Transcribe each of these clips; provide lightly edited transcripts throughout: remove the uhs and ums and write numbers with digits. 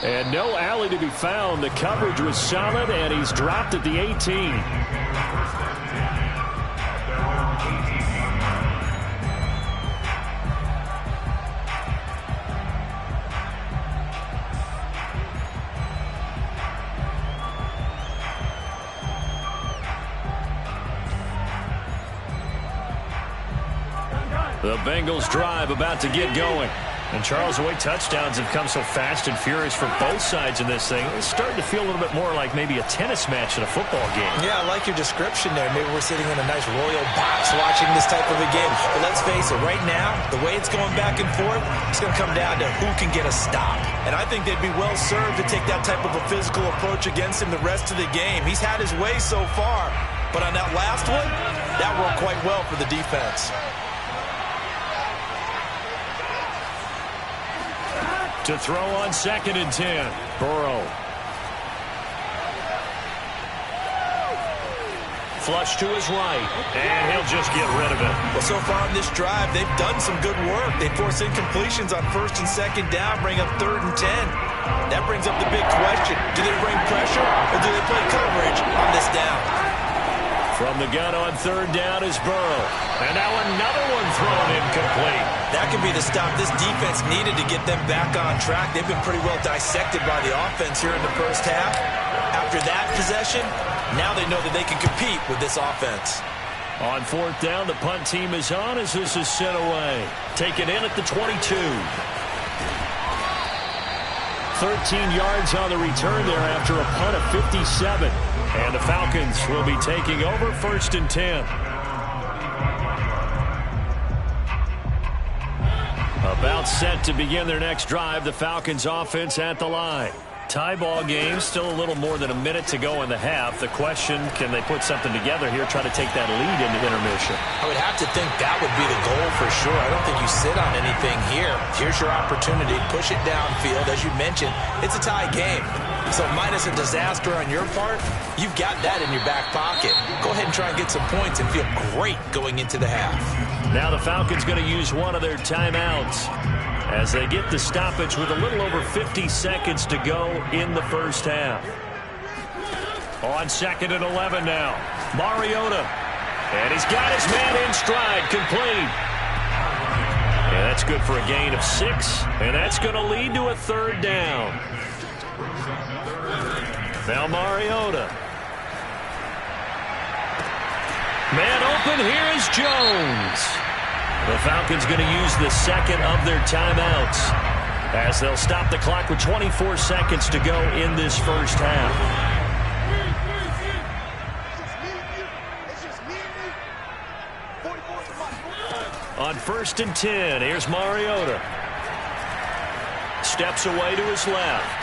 And no alley to be found. The coverage was solid, and he's dropped at the 18. The Bengals drive about to get going. And Charles, the way touchdowns have come so fast and furious for both sides in this thing, it's starting to feel a little bit more like maybe a tennis match in a football game. Yeah, I like your description there. Maybe we're sitting in a nice royal box watching this type of a game. But let's face it, right now, the way it's going back and forth, it's going to come down to who can get a stop. And I think they'd be well served to take that type of a physical approach against him the rest of the game. He's had his way so far. But on that last one, that worked quite well for the defense. To throw on 2nd and 10. Burrow. Flush to his right, and he'll just get rid of it. Well, so far on this drive, they've done some good work. They force incompletions on 1st and 2nd down, bring up 3rd and 10. That brings up the big question. Do they bring pressure, or do they play coverage on this down? From the gun on 3rd down is Burrow. And now another one thrown incomplete. That could be the stop this defense needed to get them back on track. They've been pretty well dissected by the offense here in the first half. After that possession, now they know that they can compete with this offense. On 4th down, the punt team is on as this is sent away. Taken in at the 22. 13 yards on the return there after a punt of 57. And the Falcons will be taking over 1st and 10. About set to begin their next drive. The Falcons offense at the line. Tie ball game, still a little more than a minute to go in the half. The question, can they put something together here, try to take that lead into intermission? I would have to think that would be the goal for sure. I don't think you sit on anything here. Here's your opportunity. Push it downfield. As you mentioned, it's a tie game. So minus a disaster on your part, you've got that in your back pocket. Go ahead and try and get some points and feel great going into the half. Now the Falcons going to use one of their timeouts as they get the stoppage with a little over 50 seconds to go in the first half. On 2nd and 11 now. Mariota. And he's got his man in stride, complete. And that's good for a gain of 6. And that's going to lead to a 3rd down. Now Mariota. Man open, here is Jones. The Falcons going to use the 2nd of their timeouts as they'll stop the clock with 24 seconds to go in this first half. On 1st and 10, here's Mariota. Steps away to his left.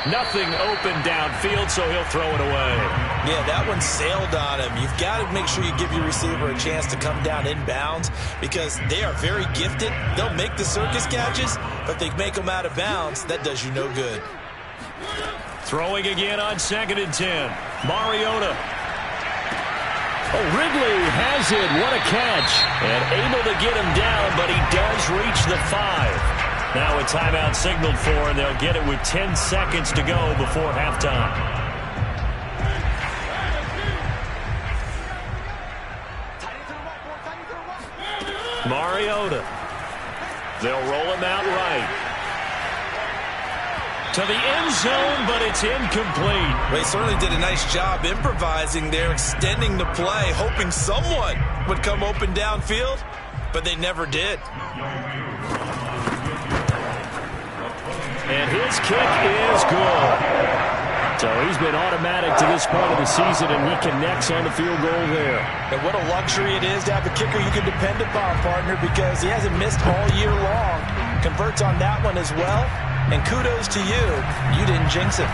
Nothing open downfield, so he'll throw it away. Yeah, that one sailed on him. You've got to make sure you give your receiver a chance to come down inbounds because they are very gifted. They'll make the circus catches, but they make them out of bounds. That does you no good. Throwing again on 2nd and 10. Mariota. Oh, Ridley has it. What a catch. And able to get him down, but he does reach the 5. Now a timeout signaled for, and they'll get it with 10 seconds to go before halftime. Mariota. They'll roll him out right. To the end zone, but it's incomplete. Well, he certainly did a nice job improvising there, extending the play, hoping someone would come open downfield, but they never did. And his kick is good. So he's been automatic to this point of the season, and he connects on the field goal there. And what a luxury it is to have a kicker you can depend upon, partner, because he hasn't missed all year long. Converts on that one as well. And kudos to you. You didn't jinx it.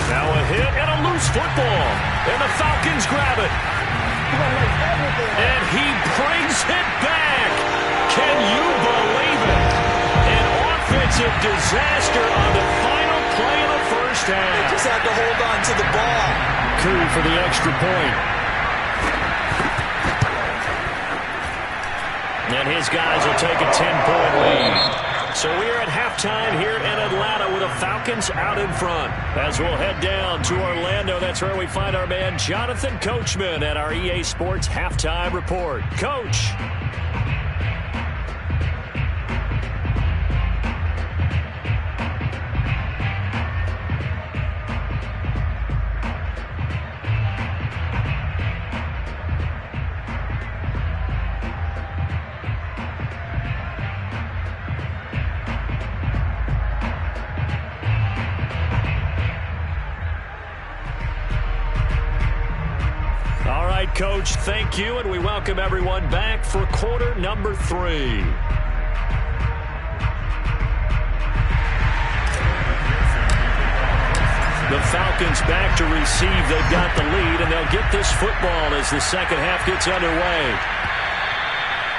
Now a hit and a loose football. And the Falcons grab it. And he brings it back. Can you believe it? An offensive disaster on the final play of the first half. They just had to hold on to the ball. Coup for the extra point. And his guys will take a 10-point lead. So we're at halftime here in Atlanta with the Falcons out in front. As we'll head down to Orlando, that's where we find our man Jonathan Coachman at our EA Sports Halftime Report. Coach. Coach, thank you, and we welcome everyone back for quarter number 3. The Falcons back to receive. They've got the lead, and they'll get this football as the second half gets underway.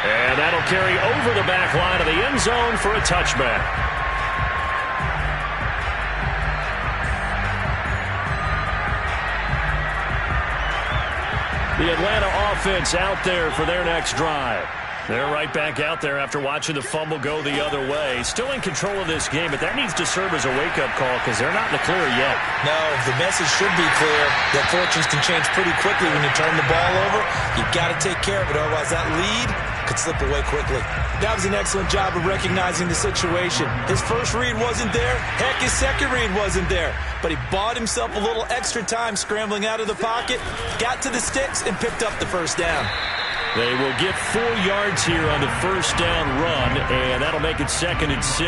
And that'll carry over the back line of the end zone for a touchback. The Atlanta offense out there for their next drive. They're right back out there after watching the fumble go the other way. Still in control of this game, but that needs to serve as a wake-up call because they're not in the clear yet. No, the message should be clear that fortunes can change pretty quickly when you turn the ball over. You've got to take care of it, otherwise that lead could slip away quickly. That was an excellent job of recognizing the situation. His first read wasn't there. Heck, his second read wasn't there. But he bought himself a little extra time scrambling out of the pocket, got to the sticks, and picked up the first down. They will get 4 yards here on the first down run, and that'll make it 2nd and 6.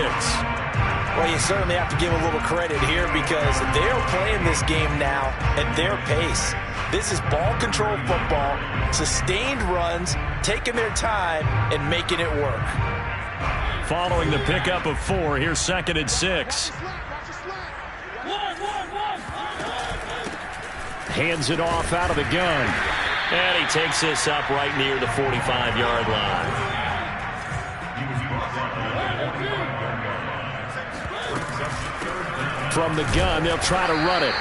Well, you certainly have to give a little credit here because they're playing this game now at their pace. This is ball control football, sustained runs, taking their time, and making it work. Following the pickup of 4, here's 2nd and 6. Hands it off out of the gun. And he takes this up right near the 45-yard line. From the gun, they'll try to run it.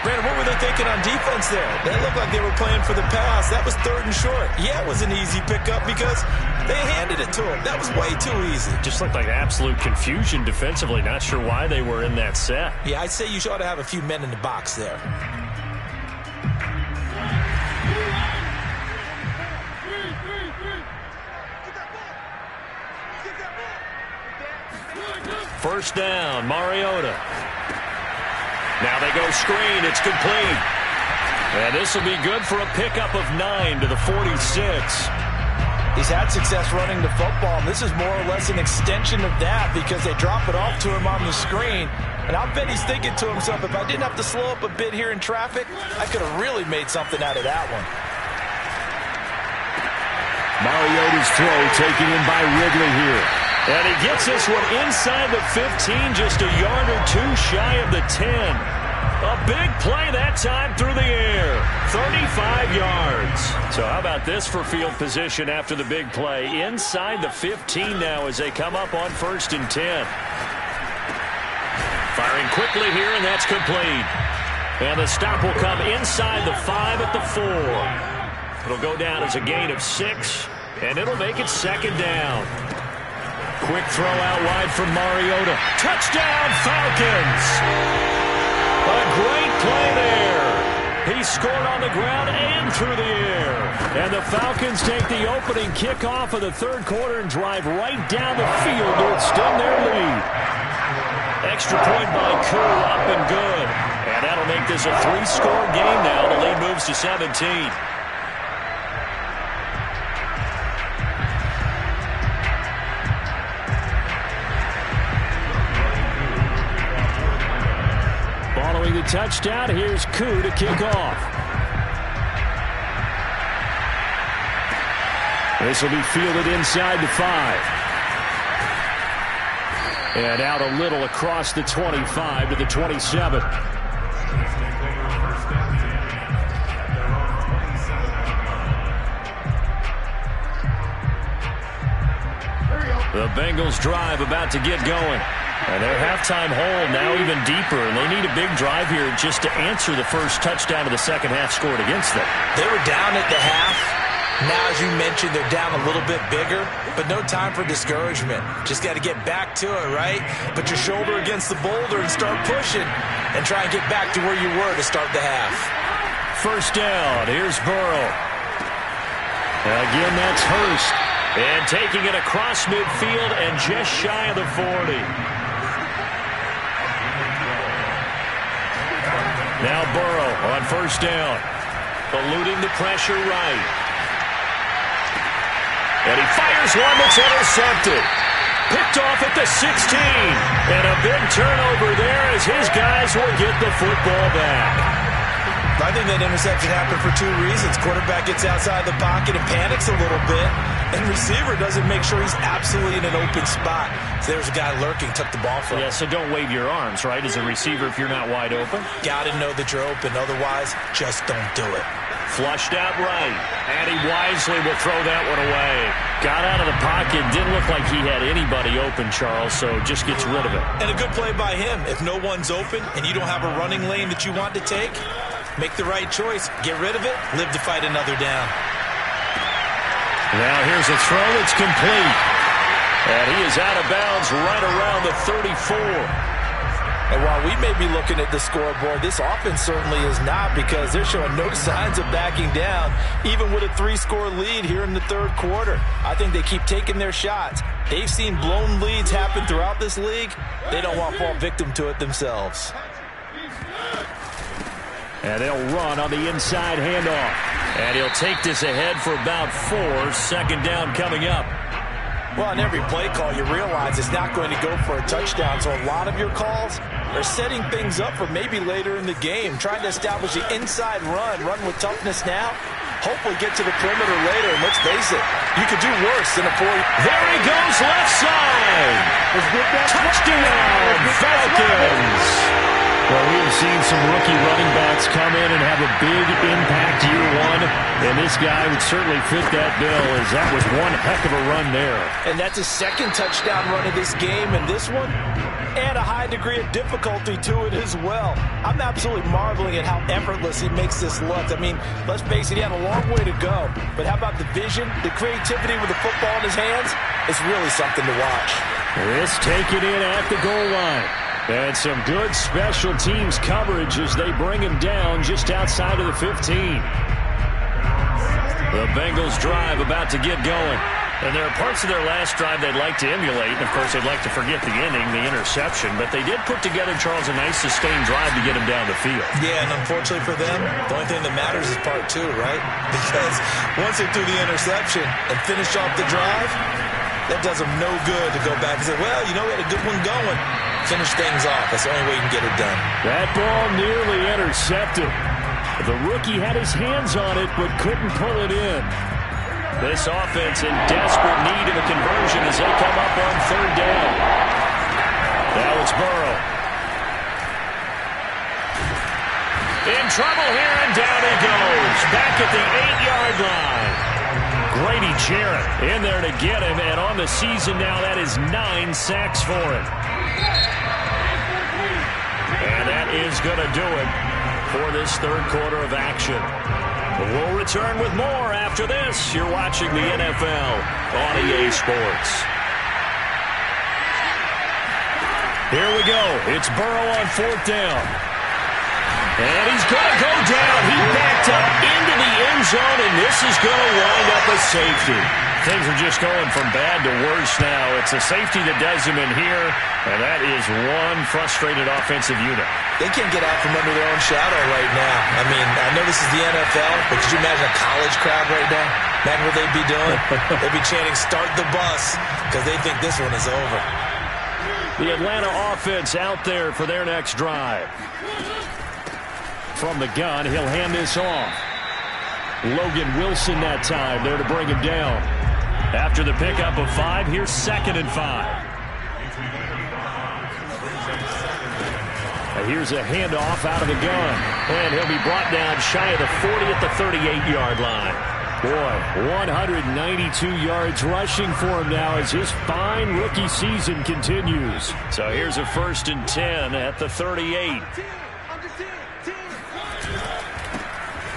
Brandon, what were they thinking on defense there? They looked like they were playing for the pass. That was 3rd and short. Yeah, it was an easy pickup because they handed it to him. That was way too easy. Just looked like absolute confusion defensively. Not sure why they were in that set. Yeah, I'd say you ought to have a few men in the box there. First down, Mariota. Now they go screen. It's complete. And this will be good for a pickup of 9 to the 46. He's had success running the football, and this is more or less an extension of that because they drop it off to him on the screen. And I'll bet he's thinking to himself, if I didn't have to slow up a bit here in traffic, I could have really made something out of that one. Mariota's throw taken in by Ridley here. And he gets this one inside the 15, just a yard or 2 shy of the 10. A big play that time through the air. 35 yards. So how about this for field position after the big play? Inside the 15 now as they come up on 1st and 10. Firing quickly here, and that's complete. And the stop will come inside the 5 at the 4. It'll go down as a gain of 6, and it'll make it 2nd down. Quick throw out wide from Mariota. Touchdown, Falcons! A great play there. He scored on the ground and through the air. And the Falcons take the opening kickoff of the 3rd quarter and drive right down the field to extend their lead. Extra point by Koo, up and good. And that'll make this a 3-score game now. The lead moves to 17. Following the touchdown, here's Koo to kick off. This will be fielded inside the 5. And out a little across the 25 to the 27. The Bengals drive about to get going. And their halftime hole now even deeper, and they need a big drive here just to answer the first touchdown of the second half scored against them. They were down at the half, Now, as you mentioned, they're down a little bit bigger, but no time for discouragement. Just got to get back to it, right? Put your shoulder against the boulder and start pushing and try and get back to where you were to start the half. First down. Here's Burrow. Again, that's Hurst. And taking it across midfield and just shy of the 40. Now Burrow on first down. Eluding the pressure right. And he fires one that's intercepted. Picked off at the 16. And a big turnover there as his guys will get the football back. I think that interception happened for two reasons. Quarterback gets outside the pocket and panics a little bit. And receiver doesn't make sure he's absolutely in an open spot. So there's a guy lurking, took the ball from him. Yeah, so don't wave your arms, right, as a receiver if you're not wide open. Got to know that you're open. Otherwise, just don't do it. Flushed out right. And he wisely will throw that one away. Got out of the pocket. Didn't look like he had anybody open, Charles, so just gets rid of it. And a good play by him. If no one's open and you don't have a running lane that you want to take, make the right choice. Get rid of it. Live to fight another down. Now here's a throw that's complete. And he is out of bounds right around the 34. And while we may be looking at the scoreboard, this offense certainly is not, because they're showing no signs of backing down, even with a 3-score lead here in the third quarter. I think they keep taking their shots. They've seen blown leads happen throughout this league. They don't want to fall victim to it themselves. And they'll run on the inside handoff. And he'll take this ahead for about 4. Second down coming up. Well, on every play call, you realize it's not going to go for a touchdown. So a lot of your calls are setting things up for maybe later in the game, trying to establish the inside run with toughness now. Hopefully get to the perimeter later. And let's face it, you could do worse than a 4. There he goes, left side. Touchdown, Falcons. Well, we have seen some rookie running backs come in and have a big impact year one, and this guy would certainly fit that bill, as that was one heck of a run there. And that's a second touchdown run of this game, and this one, and a high degree of difficulty to it as well. I'm absolutely marveling at how effortless he makes this look. I mean, let's face it, he had a long way to go, but how about the vision, the creativity with the football in his hands? It's really something to watch. This taken in at the goal line. And some good special teams coverage as they bring him down just outside of the 15. The Bengals drive about to get going. And there are parts of their last drive they'd like to emulate. And, of course, they'd like to forget the inning, the interception. But they did put together, Charles, a nice sustained drive to get him down the field. Yeah, and unfortunately for them, the only thing that matters is part 2, right? Because once they threw the interception and finished off the drive, that does them no good to go back and say, well, you know, we had a good one going. Finish things off. That's the only way you can get it done. That ball nearly intercepted. The rookie had his hands on it but couldn't pull it in. This offense in desperate need of a conversion as they come up on third down. Now it's Burrow. In trouble here, and down he goes. Back at the 8-yard line. Grady Jarrett in there to get him, and on the season now, that is 9 sacks for him. And that is going to do it for this third quarter of action. We'll return with more after this. You're watching the NFL on EA Sports. Here we go. It's Burrow on fourth down. And he's going to go down. He backed up into the end zone, and this is going to wind up a safety. Things are just going from bad to worse now. It's a safety that does him in here, and that is one frustrated offensive unit. They can't get out from under their own shadow right now. I mean, I know this is the NFL, but could you imagine a college crowd right now? Imagine what they'd be doing. They'd be chanting, "Start the bus," because they think this one is over. The Atlanta offense out there for their next drive. From the gun, he'll hand this off. Logan Wilson that time there to bring him down. After the pickup of 5, here's 2nd and 5. And here's a handoff out of the gun. And he'll be brought down shy of the 40 at the 38-yard line. Boy, 192 yards rushing for him now as his fine rookie season continues. So here's a 1st and 10 at the 38.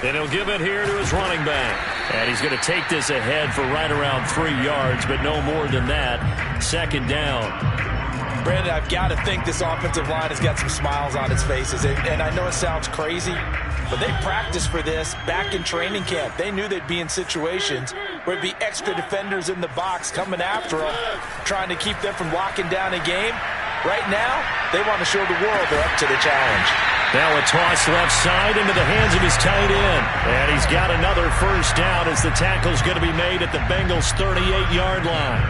And he'll give it here to his running back. And he's going to take this ahead for right around 3 yards, but no more than that. Second down. Brandon, I've got to think this offensive line has got some smiles on its faces. And I know it sounds crazy, but they practiced for this back in training camp. They knew they'd be in situations where it'd be extra defenders in the box coming after them, trying to keep them from locking down a game. Right now, they want to show the world they're up to the challenge. Now a toss left side into the hands of his tight end. And he's got another first down as the tackle's going to be made at the Bengals' 38-yard line.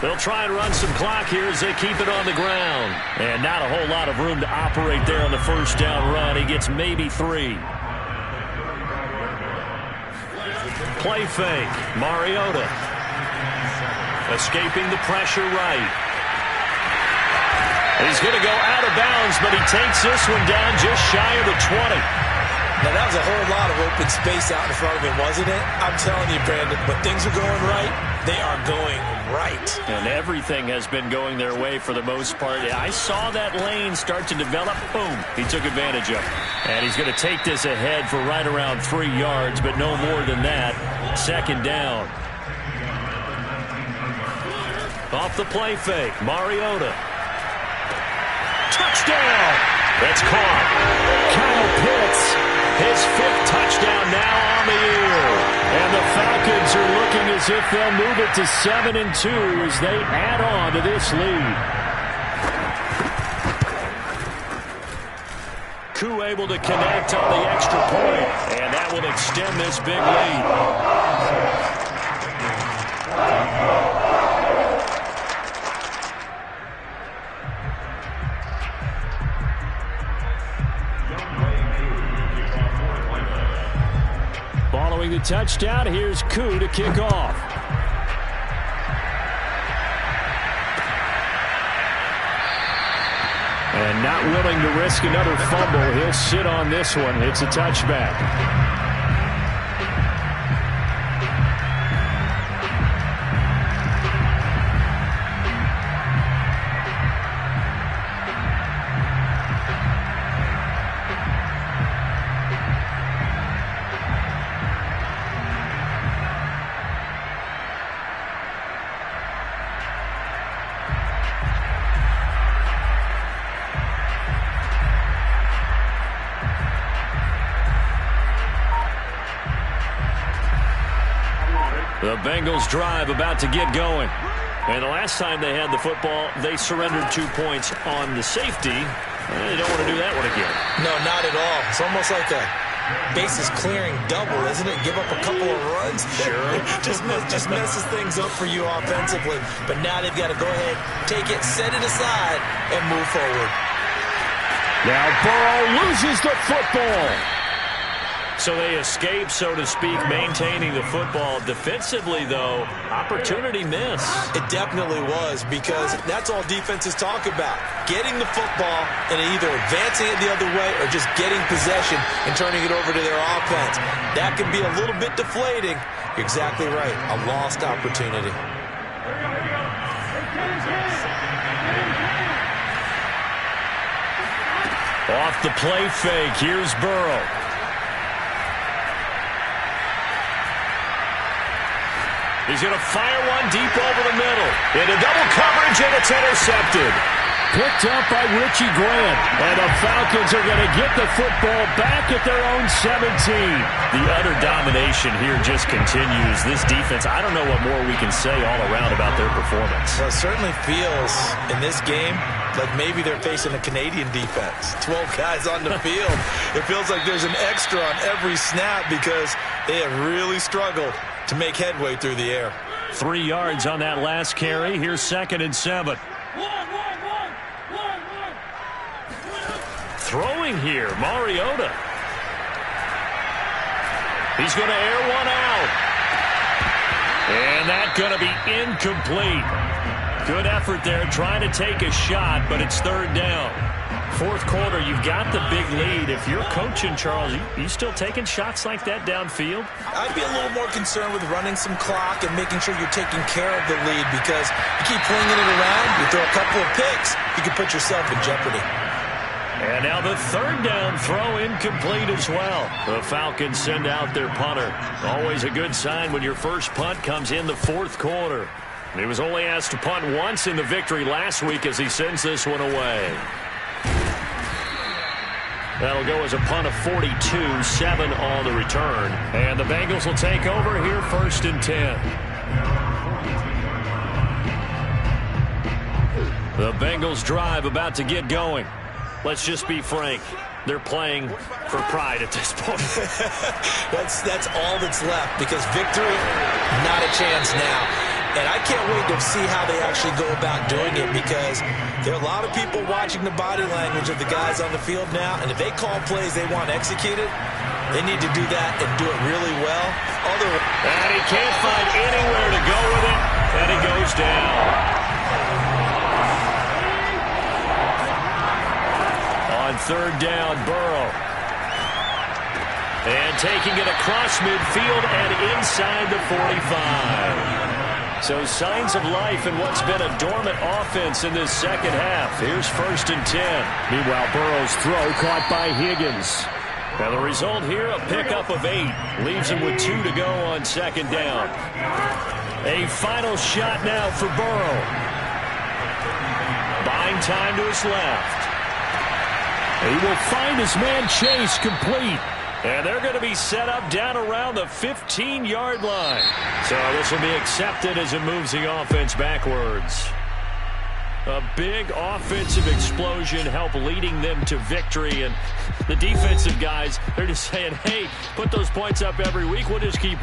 They'll try and run some clock here as they keep it on the ground. And not a whole lot of room to operate there on the first down run. He gets maybe 3. Play fake. Mariota. Escaping the pressure right. He's going to go out of bounds, but he takes this one down just shy of the 20. Now, that was a whole lot of open space out in front of him, wasn't it? I'm telling you, Brandon, when things are going right, they are going right. And everything has been going their way for the most part. I saw that lane start to develop. Boom. He took advantage of it. And he's going to take this ahead for right around 3 yards, but no more than that. Second down. Off the play fake. Mariota. Touchdown. That's caught. Kyle Pitts. His 5th touchdown now on the year. And the Falcons are looking as if they'll move it to 7-2 as they add on to this lead. Koo able to connect on the extra point. And that will extend this big lead. Following the touchdown, here's Koo to kick off. And not willing to risk another fumble, he'll sit on this one. It's a touchback. The Bengals drive about to get going. And the last time they had the football, they surrendered 2 points on the safety. They don't want to do that one again. No, not at all. It's almost like a bases clearing double, isn't it? Give up a couple of runs. Sure. just messes things up for you offensively. But now they've got to go ahead, take it, set it aside, and move forward. Now Burrow loses the football. So they escape, so to speak, maintaining the football. Defensively, though, opportunity miss. It definitely was, because that's all defenses talk about. Getting the football and either advancing it the other way or just getting possession and turning it over to their offense. That can be a little bit deflating. You're exactly right. A lost opportunity. Off the play fake, here's Burrow. He's going to fire one deep over the middle. Into double coverage, and it's intercepted. Picked up by Richie Grant. And the Falcons are going to get the football back at their own 17. The utter domination here just continues. This defense, I don't know what more we can say all around about their performance. Well, it certainly feels in this game like maybe they're facing a Canadian defense. 12 guys on the field. It feels like there's an extra on every snap because they have really struggled to make headway through the air. 3 yards on that last carry. Here's 2nd and 7. Throwing here, Mariota. He's going to air one out. And that's going to be incomplete. Good effort there, trying to take a shot, but it's 3rd down. 4th quarter, you've got the big lead. If you're coaching, Charles, you still taking shots like that downfield? I'd be a little more concerned with running some clock and making sure you're taking care of the lead, because you keep flinging it around, you throw a couple of picks, you can put yourself in jeopardy. And now the third down throw incomplete as well. The Falcons send out their punter. Always a good sign when your first punt comes in the fourth quarter. He was only asked to punt once in the victory last week as he sends this one away. That'll go as a punt of 42, 7 on the return. And the Bengals will take over here first and 10. The Bengals drive about to get going. Let's just be frank. They're playing for pride at this point. That's all that's left because victory, not a chance now. And I can't wait to see how they actually go about doing it because there are a lot of people watching the body language of the guys on the field now. And if they call plays they want executed, they need to do that and do it really well. And he can't find anywhere to go with it, and he goes down. On third down, Burrow. And taking it across midfield and inside the 45. So signs of life in what's been a dormant offense in this second half. Here's first and 10. Meanwhile, Burrow's throw caught by Higgins. Now the result here, a pickup of 8. Leaves him with 2 to go on second down. A final shot now for Burrow. Buying time to his left. He will find his man Chase complete. And they're going to be set up down around the 15-yard line. So this will be accepted as it moves the offense backwards. A big offensive explosion help leading them to victory. And the defensive guys, they're just saying, hey, put those points up every week. We'll just keep winning.